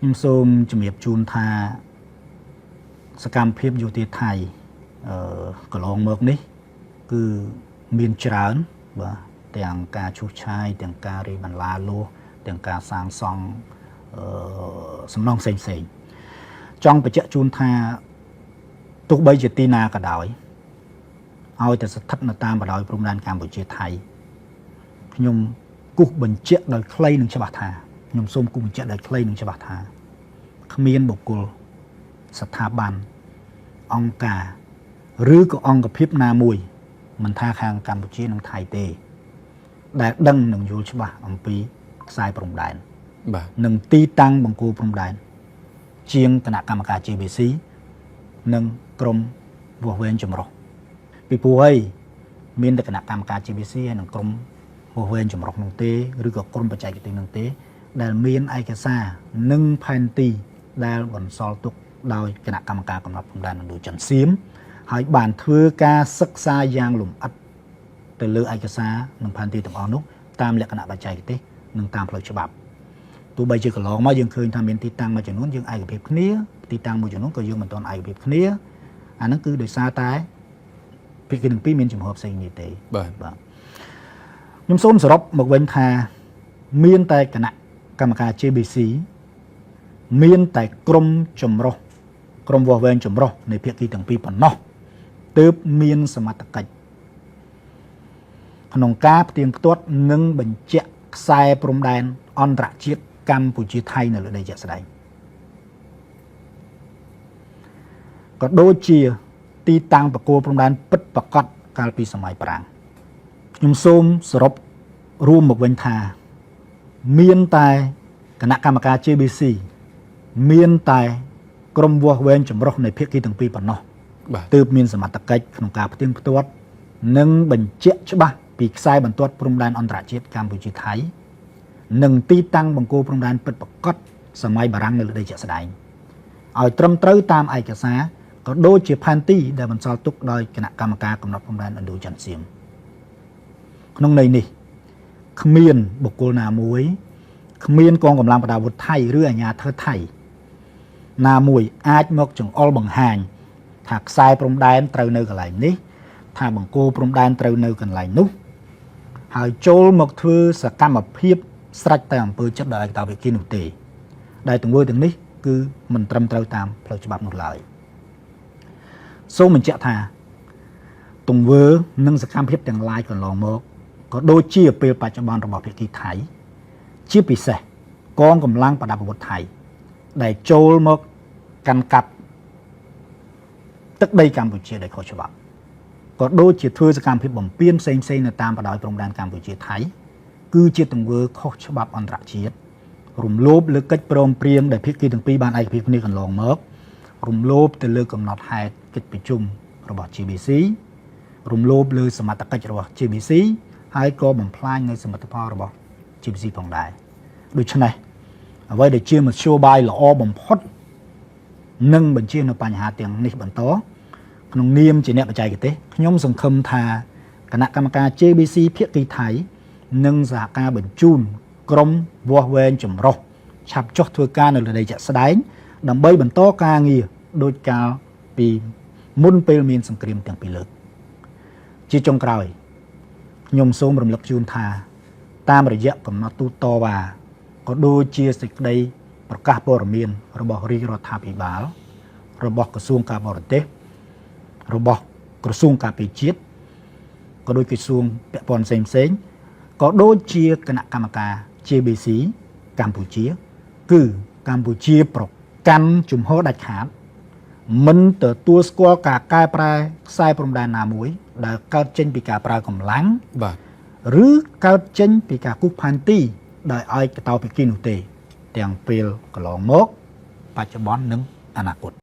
ខ្ញុំសូមជំរាបជូនថាសកម្មភាពយុតិធម៌កន្លងមកនេះគឺមានច្រើនបាទទាំងការឈូសឆាយទាំងការរីបន្លាលួសទាំងការសាងសង់សំណងផ្សេងចង់បញ្ជាក់ជូនថាទោះបីជាទីណាក៏ដោយឲ្យតែស្ថិតនៅតាមបណ្ដោយព្រំដែនកម្ពុជាថៃខ្ញុំគូសបញ្ជាក់ដោយខ្លីនិងច្បាស់ថាខ្ញុំសូមគូសបញ្ជាក់ដោយខ្លីនិងច្បាស់ថាគ្មានបុគ្គលស្ថាប័នអង្គការឬក៏អង្គភាពណាមួយមិនថាខាងកម្ពុជានិងថៃទេដែលដឹងនិងយល់ច្បាស់អំពីខ្សែព្រំដែនបាទនិងទីតាំងបង្គោលព្រំដែនជាងគណៈកម្មការ JBC និងក្រមវាស់វែងចម្រុះពីព្រោះអីមានតែគណៈកម្មការ JBC ហើយនិងក្រមវាស់វែងចម្រុះនោះទេឬក៏ក្រមបច្ចេកទេសនោះទេដែលមានឯកសារនិងផែនទីដែលបន្សល់ទុកដោយគណៈកម្មការកំណត់ព្រំដែននិងចិនសៀមហើយបានធ្វើការសិក្សាយ៉ាងលម្អិតទៅលើឯកសារនិងផែនទីទាំងអស់នោះតាមលក្ខណៈបច្ចេកទេសនិងតាមផ្លូវច្បាប់ទោះបីជាកន្លងមកយើងឃើញថាមានទីតាំងមួយចំនួនយើងឯកភាពគ្នាទីតាំងមួយចំនួនក៏យើងមិនទាន់ឯកភាពគ្នាអាហ្នឹងគឺដោយសារតែភាគីទាំងពីរមានចំហផ្សេងនេះទេបាទខ្ញុំសូមសរុបមកវិញថាមានតែគណៈកម្មការ JBC មានតែក្រមចម្រុះក្រមវាស់វែងចម្រុះនៃភាគីទាំងពីរប៉ុណ្ណោះទើបមានសមត្ថកិច្ចក្នុងការផ្ទៀងផ្ទាត់និងបញ្ជាក់ខ្សែព្រំដែនអន្តរជាតិកម្ពុជាថៃនៅលើដីជាក់ស្ដែងក៏ដូចជាទីតាំងបកគោលព្រំដែនពិតប្រាកដកាលពីសម័យប្រាំងខ្ញុំសូមសរុបរួមមកវិញថាមានតែគណៈកម្មការ JBC មានតែក្រមវាស់វែងចម្រុះនៃភាគីទាំងពីរប៉ុណ្ណោះទើបមានសមត្ថកិច្ចក្នុងការផ្ទៀងផ្ទាត់និងបញ្ជាក់ច្បាស់ពីខ្សែបន្ទាត់ព្រំដែនអន្តរជាតិកម្ពុជាថៃនិងទីតាំងបង្គោលព្រំដែនពិតប្រាកដសម័យបារាំងនៅលើដីជាក់ស្ដែងឲ្យត្រឹមត្រូវតាមឯកសារក៏ដូចជាផែនទីដែលបន្សល់ទុកដោយគណៈកម្មការកំណត់ព្រំដែនឥណ្ឌូចិនសៀមក្នុងន័យនេះគ្មានបុគ្គលណាមួយគ្មានកងកម្លាំងប្រដាប់អាវុធថៃឬអាជ្ញាធរថៃណាមួយអាចមកចង្អុលបង្ហាញថាខ្សែព្រំដែនត្រូវនៅកន្លែងនេះថាបង្គោលព្រំដែនត្រូវនៅកន្លែងនោះហើយចូលមកធ្វើសកម្មភាពស្រេចតែអំពើចិត្តដោយឯកតោភាគីនោះទេដែលទង្វើទាំងនេះគឺមិនត្រឹមត្រូវតាមផ្លូវច្បាប់នោះឡើយសូមបញ្ជាក់ថាទង្វើនិងសកម្មភាពទាំងឡាយកន្លងមកក៏ដូចជាពេលបច្ចុប្បន្នរបស់ភាគីថៃជាពិសេសកងកម្លាំងប្រដាប់អាវុធថៃដែលចូលមកកាន់កាប់ទឹកដីកម្ពុជាដោយខុសច្បាប់ក៏ដូចជាធ្វើសកម្មភាពបំពានផ្សេងៗនៅតាមបណ្ដោយព្រំដែនកម្ពុជាថៃគឺជាទង្វើខុសច្បាប់អន្តរជាតិរំលោភលើកិច្ចព្រមព្រៀងដែលភាគីទាំងពីរបានឯកភាពគ្នាកន្លងមករំលោភទៅលើកំណត់ហេតុកិច្ចប្រជុំរបស់ JBC រំលោភលើសមត្ថកិច្ចរបស់ JBC ហើយក៏បំផ្លាញនៅសមិទ្ធផលរបស់ JBC ផងដែរដូច្នេះអ្វីដែលជាមធ្យោបាយល្អបំផុតនឹងបញ្ជានៅបញ្ហាទាំងនេះបន្តក្នុងនាមជាអ្នកបច្ចេកទេសខ្ញុំសង្ឃឹមថាគណៈកម្មការ JBC ភាគីថៃនិងសហការបញ្ជូនក្រុមវាស់វែងចម្រុះឆាប់ចុះធ្វើការនៅលើដីជាក់ស្ដែងដើម្បីបន្តការងារដោយកាលពីមុនពេលមានសង្គ្រាមទាំងពីរលើកជាចុងក្រោយខ្ញុំសូមរំលឹកជូនថាតាមរយៈកំណត់ទូតវ៉ាក៏ដូចជាសេចក្តីប្រកាសព័ត៌មានរបស់រាជរដ្ឋាភិបាលរបស់ក្រសួងការបរទេសរបស់ក្រសួងការពារជាតិក៏ដូចក្រសួងពាក់ព័ន្ធផ្សេងក៏ដូចជាគណៈកម្មការ JBC កម្ពុជាគឺកម្ពុជាប្រកាន់ជំហរដាច់ខាតមិនទទួលស្គាល់ការកែប្រែខ្សែព្រំដែនណាមួយដែលកើតចេញពីការប្រើកម្លាំងបាទឬកើតចេញពីការគូសផែនទីដោយឯកតោភាគីនោះទេទាំងពេលកន្លងមកបច្ចុប្បន្ននិងអនាគត